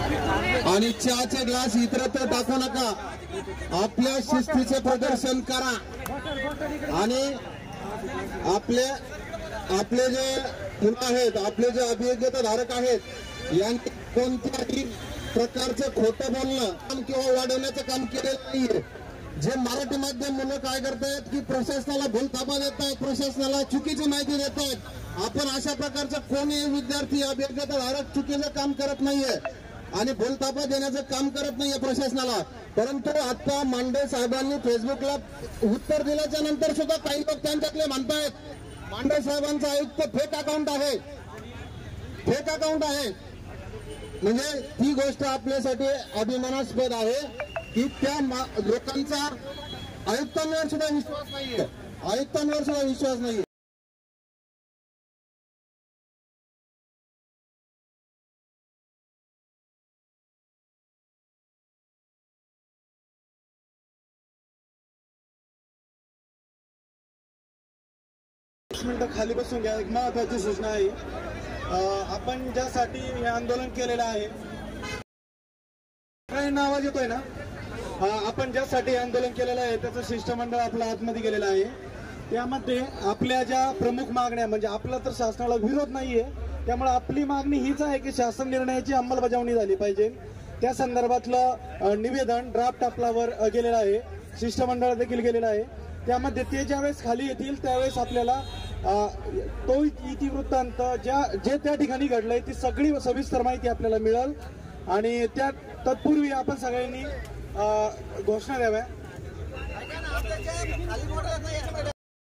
आणि चहाचे ग्लास इतरत्र टाकू नका. आपल्या शिस्तीचे प्रदर्शन करा आणि आपले जे फुलं आहेत, आपले जे अभियोग्यता धारक आहेत, यांनी कोणत्याही प्रकारचं खोटं बोलणं किंवा वाढवण्याचं काम केलेलं नाहीये. जे मराठी माध्यम मुलं काय करतायत की प्रशासनाला भूलथापा देत आहेत, प्रशासनाला चुकीची माहिती देत आहेत. आपण अशा प्रकारचं कोणी विद्यार्थी अभियोग्यता धारक चुकीचं काम करत नाहीये आणि भूलथापा देण्याचं काम करत नाहीये प्रशासनाला. परंतु आता मांडे साहेबांनी फेसबुकला उत्तर दिल्याच्या नंतर सुद्धा काही लोक त्यांच्यातले म्हणतायत मांडे साहेबांचं आयुक्त फेक अकाउंट आहे, फेक अकाउंट आहे. म्हणजे ती गोष्ट आपल्यासाठी अभिमानास्पद आहे की त्या लोकांचा आयुक्तांवर सुद्धा विश्वास नाहीये, आयुक्तांवर सुद्धा विश्वास नाहीये. मिनिटं खाली बसून घ्या. एक महत्वाची सूचना आहे. आपण ज्यासाठी हे आंदोलन केलेलं आहे, काही आवाज येतोय ना? आपण ज्यासाठी आंदोलन केलेलं आहे त्याचं शिष्टमंडळ आपल्या आतमध्ये गेलेलं आहे. त्यामध्ये आपल्या ज्या प्रमुख मागण्या, म्हणजे आपला तर शासनाला विरोध नाहीये, त्यामुळे आपली मागणी हीच आहे की शासन निर्णयाची अंमलबजावणी झाली पाहिजे. त्या संदर्भातलं निवेदन ड्राफ्ट आपल्यावर गेलेलं आहे, शिष्टमंडळ देखील गेलेलं आहे. त्यामध्ये ते ज्यावेळेस खाली येतील त्यावेळेस आपल्याला तो इतिवृत्तांत जे त्या ठिकाणी घडलंय ती सगळी सविस्तर माहिती आपल्याला मिळेल. आणि त्या तत्पूर्वी आपण सगळ्यांनी घोषणा द्याव्या.